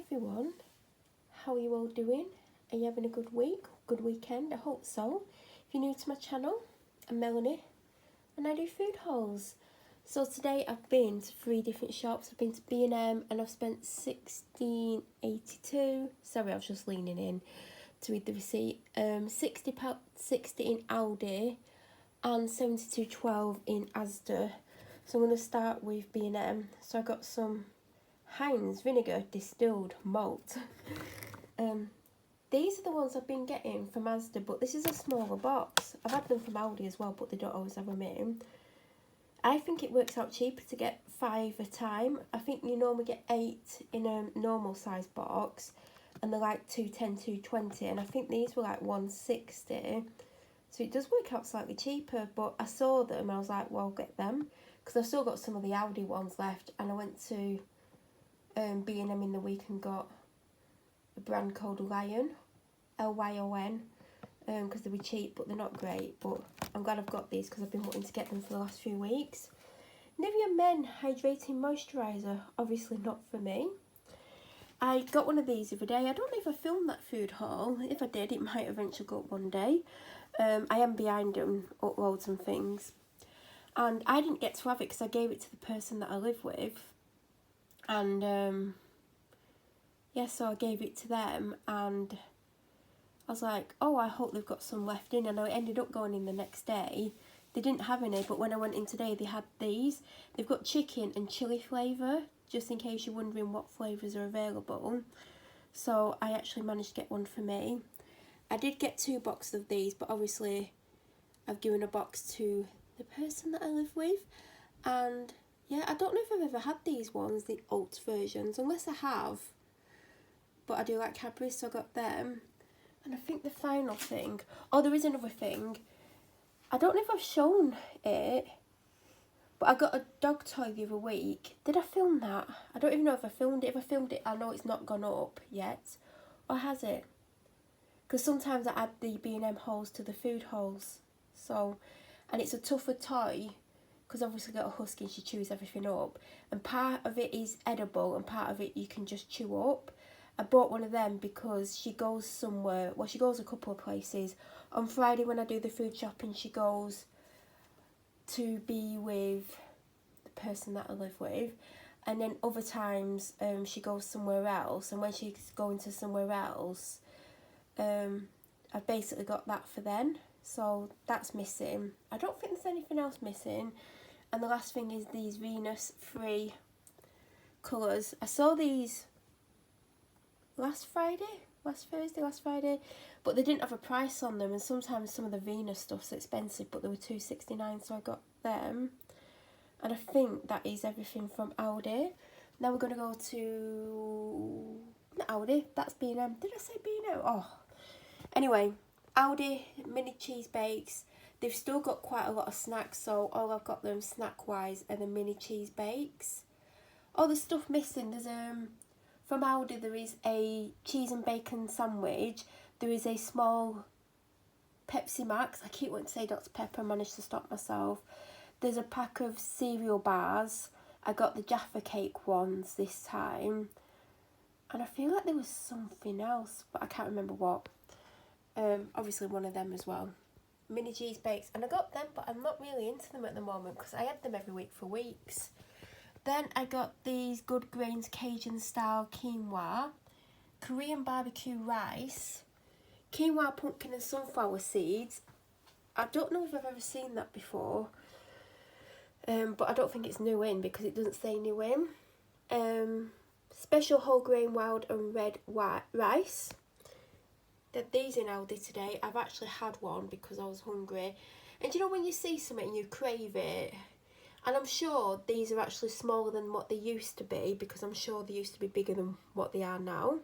Hi everyone, how are you all doing? Are you having a good week, good weekend? I hope so. If you're new to my channel, I'm Melanie and I do food hauls. So today I've been to 3 different shops. I've been to B&M and I've spent £16.82. Sorry, I was just leaning in to read the receipt. £60 in Aldi and £72.12 in Asda. So I'm going to start with B&M. So I got some Heinz vinegar distilled malt. These are the ones I've been getting from Asda, but this is a smaller box. I've had them from Aldi as well, but they don't always have them in. I think it works out cheaper to get 5 a time. I think you normally get 8 in a normal size box, and they're like £2.10, £2.20, and I think these were like £1.60. So it does work out slightly cheaper, but I saw them and I was like, well, I'll get them, because I've still got some of the Aldi ones left, and I went to B&M in the week and got a brand called Lion, Lyon, because they were cheap, but they're not great. But I'm glad I've got these because I've been wanting to get them for the last few weeks. Nivea Men Hydrating Moisturiser, obviously not for me. I got one of these the other day. I don't know if I filmed that food haul. If I did, it might eventually go up one day. I am behind on uploads and things. And I didn't get to have it because I gave it to the person that I live with. And yeah, so I gave it to them and I was like, oh, I hope they've got some left in. And I ended up going in the next day. They didn't have any, but when I went in today, they had these. They've got chicken and chilli flavour, just in case you're wondering what flavours are available. So I actually managed to get one for me. I did get 2 boxes of these, but obviously I've given a box to the person that I live with. And yeah, I don't know if I've ever had these ones, the alt versions, unless I have. But I do like Cadbury, so I got them. And I think the final thing, oh, there is another thing. I don't know if I've shown it, but I got a dog toy the other week. Did I film that? I don't even know if I filmed it. If I filmed it, I know it's not gone up yet. Or has it? Because sometimes I add the B&M hauls to the food hauls. So, and it's a tougher toy, because obviously got a husky and she chews everything up. And part of it is edible and part of it you can just chew up. I bought one of them because she goes somewhere, well, she goes a couple of places. On Friday when I do the food shopping, she goes to be with the person that I live with. And then other times she goes somewhere else. And when she's going to somewhere else, I've basically got that for then. So that's missing. I don't think there's anything else missing. And the last thing is these Venus free colours. I saw these last Friday, but they didn't have a price on them, and sometimes some of the Venus stuff's expensive, but they were £2.69, so I got them. And I think that is everything from Aldi. Now we're going to go to, not Aldi, that's B&M. Did I say B&M? Oh, anyway, Aldi mini cheese bakes. They've still got quite a lot of snacks, so all I've got them snack wise are the mini cheese bakes. Oh, there's stuff missing. There's from Aldi there is a cheese and bacon sandwich. There is a small Pepsi Max. I keep wanting to say Dr. Pepper, I managed to stop myself. There's a pack of cereal bars. I got the Jaffa Cake ones this time. And I feel like there was something else, but I can't remember what. Obviously one of them as well. Mini cheese bakes. And I got them, but I'm not really into them at the moment because I had them every week for weeks. Then I got these Good Grains Cajun style quinoa, Korean barbecue rice, quinoa, pumpkin and sunflower seeds. I don't know if I've ever seen that before, but I don't think it's new in because it doesn't say new in. Special whole grain wild and red white rice. Did these in Aldi today. I've actually had one because I was hungry. And you know when you see something and you crave it? And I'm sure these are actually smaller than what they used to be, because I'm sure they used to be bigger than what they are now.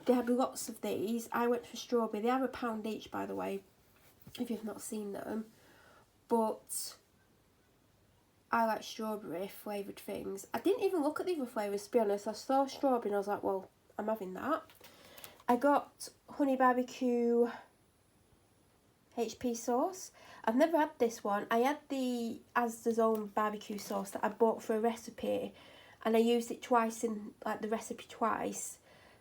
They had lots of these. I went for strawberry. They are £1 each, by the way, if you've not seen them. But I like strawberry flavoured things. I didn't even look at the other flavours, to be honest. I saw strawberry and I was like, well, I'm having that. I got honey barbecue HP sauce. I've never had this one. I had the Asda's own barbecue sauce that I bought for a recipe, and I used it twice in like the recipe twice,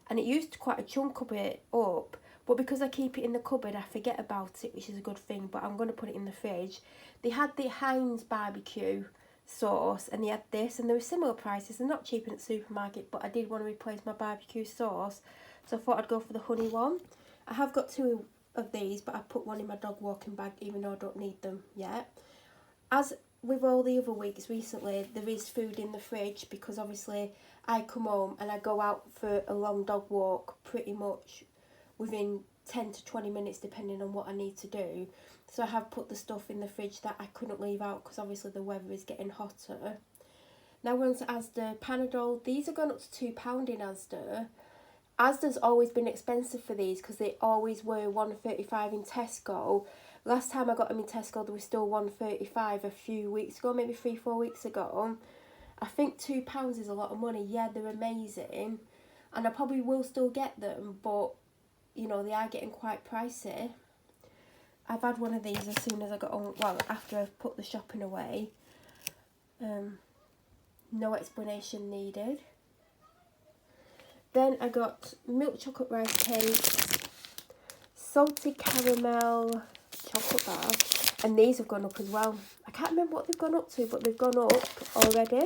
and it used quite a chunk of it up, but because I keep it in the cupboard I forget about it, which is a good thing, but I'm going to put it in the fridge. They had the Heinz barbecue sauce and they had this, and they were similar prices. They're not cheap in the supermarket, but I did want to replace my barbecue sauce, so I thought I'd go for the honey one. I have got 2 of these, but I put one in my dog walking bag even though I don't need them yet. As with all the other weeks recently, there is food in the fridge because obviously I come home and I go out for a long dog walk pretty much within 10 to 20 minutes depending on what I need to do. So I have put the stuff in the fridge that I couldn't leave out because obviously the weather is getting hotter. Now we're on to Asda. Panadol, these are going up to £2 in Asda. Asda's always been expensive for these because they always were £1.35 in Tesco. Last time I got them in Tesco, they were still £1.35 a few weeks ago, maybe 3-4 weeks ago. I think £2 is a lot of money. Yeah, they're amazing, and I probably will still get them, but you know, they are getting quite pricey. I've had one of these as soon as I got on, well, after I put the shopping away. No explanation needed. Then I got milk chocolate rice cakes, salted caramel chocolate bar, and these have gone up as well. I can't remember what they've gone up to, but they've gone up already.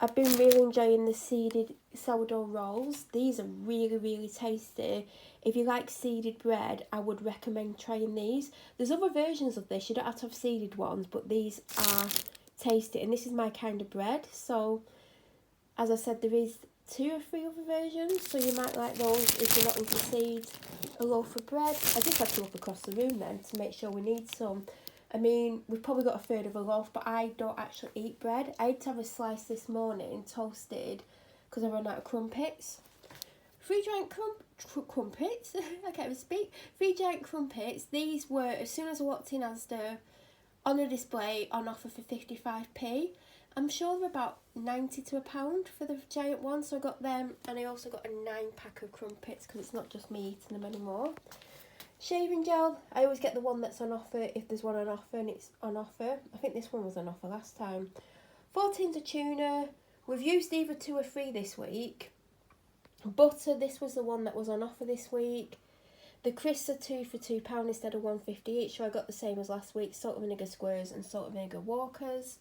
I've been really enjoying the seeded sourdough rolls. These are really, really tasty. If you like seeded bread, I would recommend trying these. There's other versions of this. You don't have to have seeded ones, but these are tasty. And this is my kind of bread. So, as I said, there is 2 or 3 other versions. So you might like those if you're not into seeds. A loaf of bread. I just had to look across the room then to make sure we need some. I mean, we've probably got a third of a loaf, but I don't actually eat bread. I had to have a slice this morning, toasted, because I ran out of crumpets. 3 giant crumpets? I can't even speak. 3 giant crumpets. These were, as soon as I walked in Asda, on a display, on offer for 55p. I'm sure they're about 90 to £1 for the giant one, so I got them, and I also got a 9-pack of crumpets, because it's not just me eating them anymore. Shaving gel, I always get the one that's on offer if there's one on offer and it's on offer. I think this one was on offer last time. 4 tins of tuna. We've used either 2 or 3 this week. Butter, this was the one that was on offer this week. The crisps are 2 for £2 instead of £1.50 each, so I got the same as last week. Salt and vinegar squares and salt and vinegar walkers.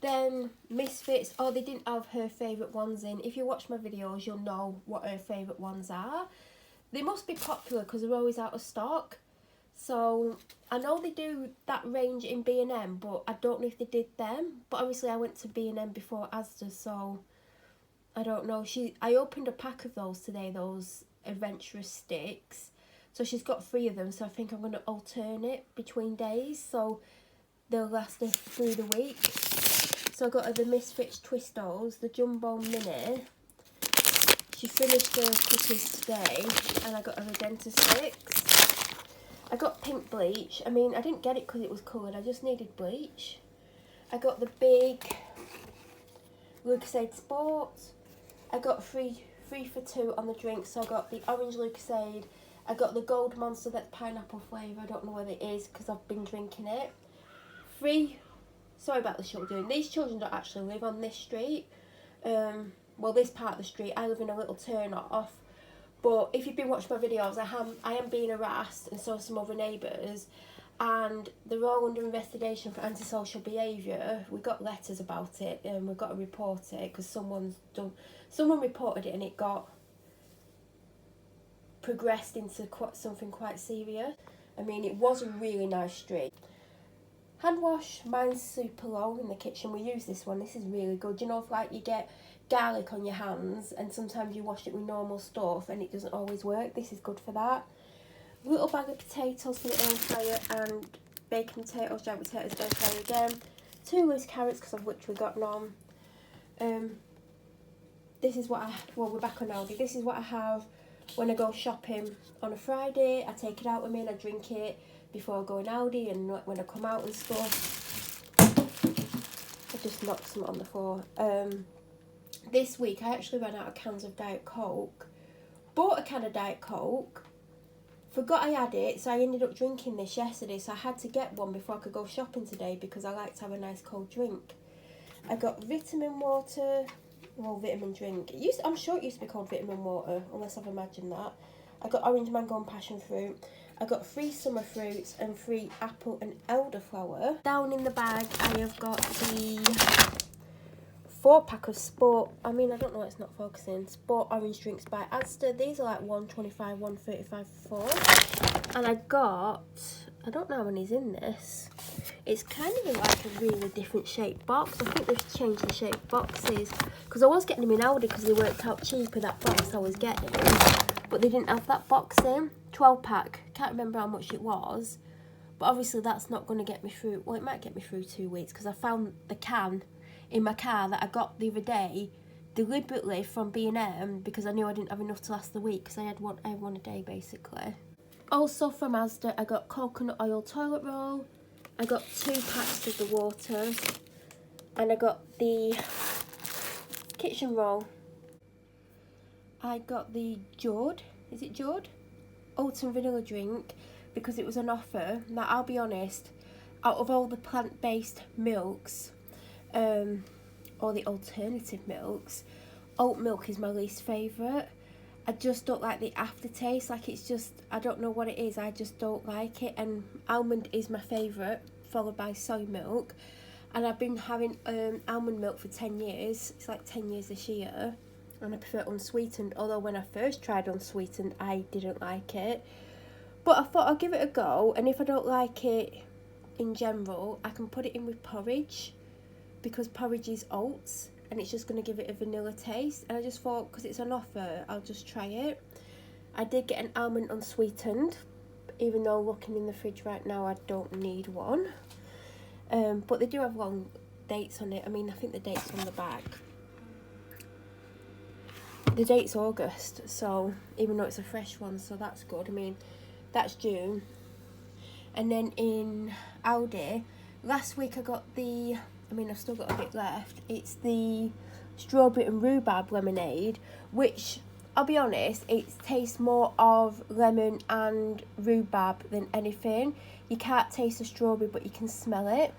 Then Misfits, oh, they didn't have her favourite ones in. If you watch my videos, you'll know what her favourite ones are. They must be popular because they're always out of stock. So I know they do that range in B&M, but I don't know if they did them. But obviously I went to B&M before Asda, so I don't know. I opened a pack of those today, those adventurous sticks. So she's got 3 of them, so I think I'm going to alternate between days, so they'll last her through the week. So I got her the Misfits Twistos, the Jumbo Mini. She finished the cookies today, and I got her Magenta sticks. I got pink bleach. I mean, I didn't get it because it was coloured. I just needed bleach. I got the big Lucozade Sport. I got 3 for 2 on the drink. So I got the orange Lucozade. I got the Gold Monster that's pineapple flavour. I don't know what it is because I've been drinking it. 3. Sorry about the children. These children don't actually live on this street. Well, this part of the street. I live in a little turn off. But if you've been watching my videos, I am being harassed, and so are some other neighbours. And they're all under investigation for antisocial behaviour. We got letters about it, and we've got to report it because someone reported it, and it got progressed into something quite serious. I mean, it was a really nice street. Hand wash, mine's super low in the kitchen. We use this one. This is really good. You know, if like you get garlic on your hands and sometimes you wash it with normal stuff and it doesn't always work, this is good for that. Little bag of potatoes for the air fryer and bacon potatoes, giant potatoes, air fryer again. 2 loose carrots because I've literally got none. This is what we're back on Aldi. This is what I have when I go shopping on a Friday. I take it out with me and I drink it before I go in Aldi and when I come out and stuff. I just knocked some on the floor. This week I actually ran out of cans of Diet Coke. Bought a can of Diet Coke. Forgot I had it, so I ended up drinking this yesterday. So I had to get one before I could go shopping today because I like to have a nice cold drink. I got vitamin water, well, vitamin drink. I'm sure it used to be called vitamin water, unless I've imagined that. I got orange, mango and passion fruit. I got 3 summer fruits and 3 apple and elderflower. Down in the bag, I have got the 4-pack of Sport, I don't know why it's not focusing, Sport orange drinks by Asda. These are like $1.25, $1.35 for 4. And I got, I don't know how many's in this. It's kind of like a really different shaped box. I think they've changed the shape boxes. Because I was getting them in Aldi because they worked out cheaper, that box I was getting. But they didn't have that box in. 12-pack, can't remember how much it was. But obviously that's not going to get me through, well, it might get me through 2 weeks. Because I found the can in my car that I got the other day deliberately from B&M because I knew I didn't have enough to last the week because I had one a day basically. Also from Asda, I got coconut oil toilet roll, I got 2 packs of the water, and I got the kitchen roll. I got the Jord, is it Jord? Oat and vanilla drink because it was an offer. Now I'll be honest, out of all the plant-based milks, or the alternative milks, oat milk is my least favourite. I just don't like the aftertaste, like it's just, I don't know what it is, I just don't like it. And almond is my favourite, followed by soy milk. And I've been having almond milk for 10 years, it's like 10 years this year, and I prefer unsweetened, although when I first tried unsweetened I didn't like it. But I thought I'll give it a go, and if I don't like it in general, I can put it in with porridge, because porridge is oats and it's just going to give it a vanilla taste. And I just thought, because it's an offer, I'll just try it. I did get an almond unsweetened, even though looking in the fridge right now I don't need one. But they do have long dates on it. I think the date's on the back. The date's August, so even though it's a fresh one, so that's good. That's June. And then in Aldi, last week I got the, I've still got a bit left. It's the strawberry and rhubarb lemonade, which, I'll be honest, it tastes more of lemon and rhubarb than anything. You can't taste the strawberry, but you can smell it.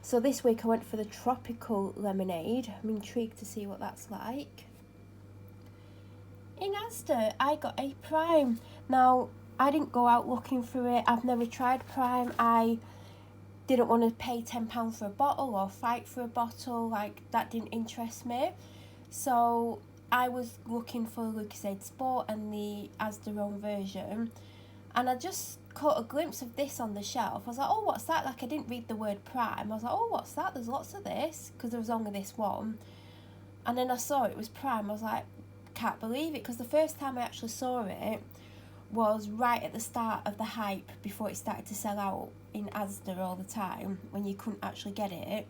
So this week I went for the tropical lemonade. I'm intrigued to see what that's like. In Asda, I got a Prime. Now, I didn't go out looking for it. I've never tried Prime. I didn't want to pay £10 for a bottle or fight for a bottle, like that didn't interest me. So I was looking for Lucozade Sport and the Asda own version, and I just caught a glimpse of this on the shelf. I was like, oh, what's that? Like, I didn't read the word Prime. I was like, oh, what's that? There's lots of this, because there was only this one. And then I saw it was Prime. I was like, can't believe it, because the first time I actually saw it was right at the start of the hype before it started to sell out in Asda all the time, when you couldn't actually get it.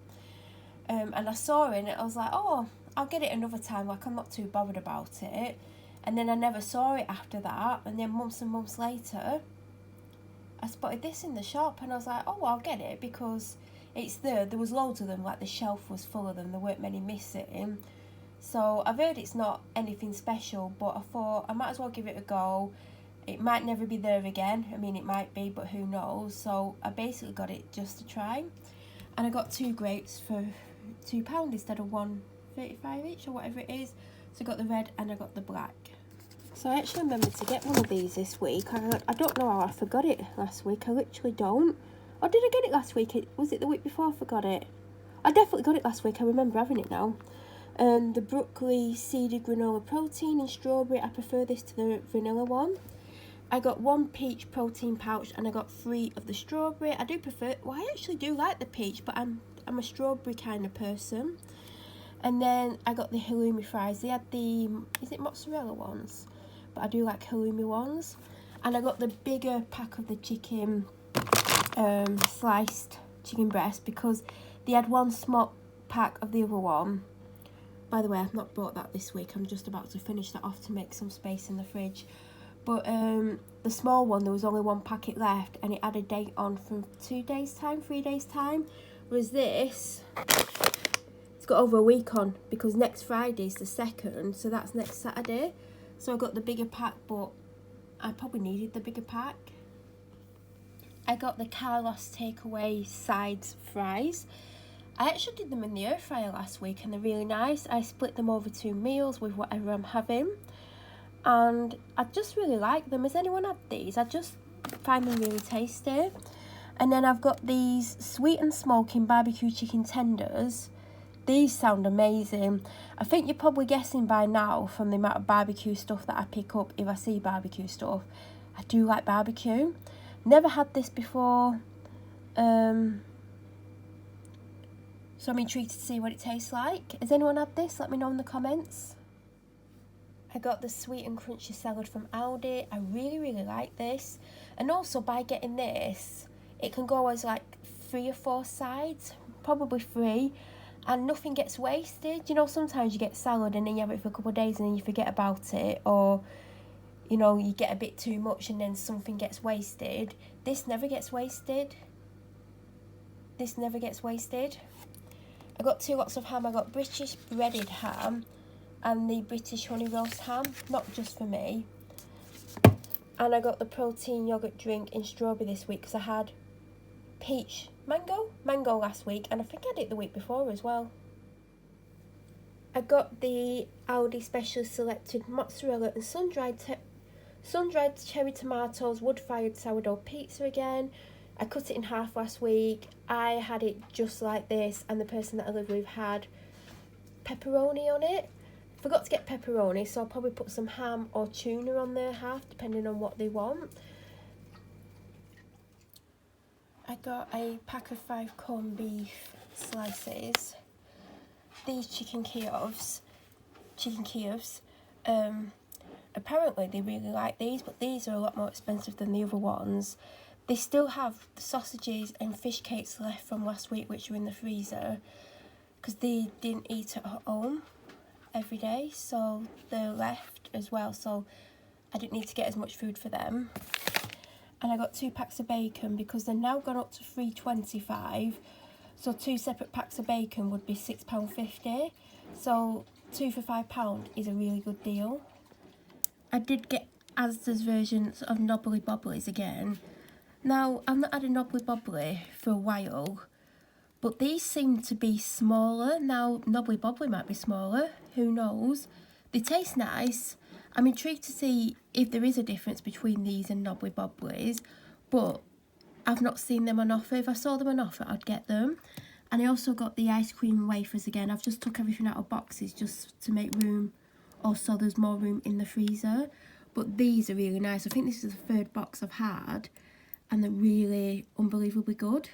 And I saw it and I was like, oh, I'll get it another time, like I'm not too bothered about it. And then I never saw it after that, and then months and months later I spotted this in the shop and I was like, oh, I'll get it because it's there was loads of them, like the shelf was full of them, there weren't many missing. So I've heard it's not anything special, but I thought I might as well give it a go. It might never be there again. It might be, but who knows. So I basically got it just to try. And I got 2 grapes for £2 instead of $1.35 each or whatever it is. So I got the red and I got the black. So I actually remembered to get one of these this week. I don't know how I forgot it last week. I literally don't. Or did I get it last week? Was it the week before I forgot it? I definitely got it last week. I remember having it now. The broccoli seeded granola protein and strawberry. I prefer this to the vanilla one. I got 1 peach protein pouch and I got 3 of the strawberry. I do prefer, well, I actually do like the peach, but I'm a strawberry kind of person. And then I got the halloumi fries. They had the, is it mozzarella ones? But I do like halloumi ones. And I got the bigger pack of the chicken, sliced chicken breast, because they had 1 small pack of the other one. By the way, I've not bought that this week. I'm just about to finish that off to make some space in the fridge. But the small one, there was only 1 packet left, and it had a date on from 2 days time, 3 days time. Whereas this, it's got over a week on, because next Friday is the 2nd, so that's next Saturday. So I got the bigger pack, but I probably needed the bigger pack. I got the Carlos takeaway sides fries. I actually did them in the air fryer last week and they're really nice. I split them over 2 meals with whatever I'm having. And I just really like them. Has anyone had these? I just find them really tasty. And then I've got these sweet and smoking barbecue chicken tenders. These sound amazing. I think you're probably guessing by now from the amount of barbecue stuff that I pick up if I see barbecue stuff. I do like barbecue. Never had this before. So I'm intrigued to see what it tastes like. Has anyone had this? Let me know in the comments. I got the sweet and crunchy salad from Aldi. I really like this. And also by getting this, it can go as like 3 or 4 sides, probably 3, and nothing gets wasted. You know, sometimes you get salad and then you have it for a couple of days and then you forget about it, or you know, you get a bit too much and then something gets wasted. This never gets wasted. This never gets wasted. I got 2 lots of ham. I got British breaded ham and the British honey roast ham, not just for me. And I got the protein yogurt drink in strawberry this week because I had peach mango last week, and I think I had it the week before as well. I got the Aldi specially selected mozzarella and sun-dried cherry tomatoes wood-fired sourdough pizza again. I cut it in half last week. I had it just like this, and the person that I live with had pepperoni on it. Forgot to get pepperoni, so I'll probably put some ham or tuna on their half, depending on what they want. I got a pack of 5 corned beef slices. These chicken Kievs. Apparently they really like these, but these are a lot more expensive than the other ones. They still have the sausages and fish cakes left from last week, which are in the freezer, because they didn't eat at home every day, so they're left as well, so I didn't need to get as much food for them. And I got 2 packs of bacon because they're now gone up to $3.25, so 2 separate packs of bacon would be £6.50, so 2 for £5 is a really good deal. I did get Asda's versions of Knobbly Bobblies again. Now, I've not had a Knobbly Bobbly for a while, but these seem to be smaller. Now, Knobbly Bobbly might be smaller, who knows? They taste nice. I'm intrigued to see if there is a difference between these and Knobbly Bobblies, but I've not seen them on offer. If I saw them on offer, I'd get them. And I also got the ice cream wafers again. I've just took everything out of boxes just to make room, also there's more room in the freezer. But these are really nice. I think this is the 3rd box I've had, and they're really unbelievably good.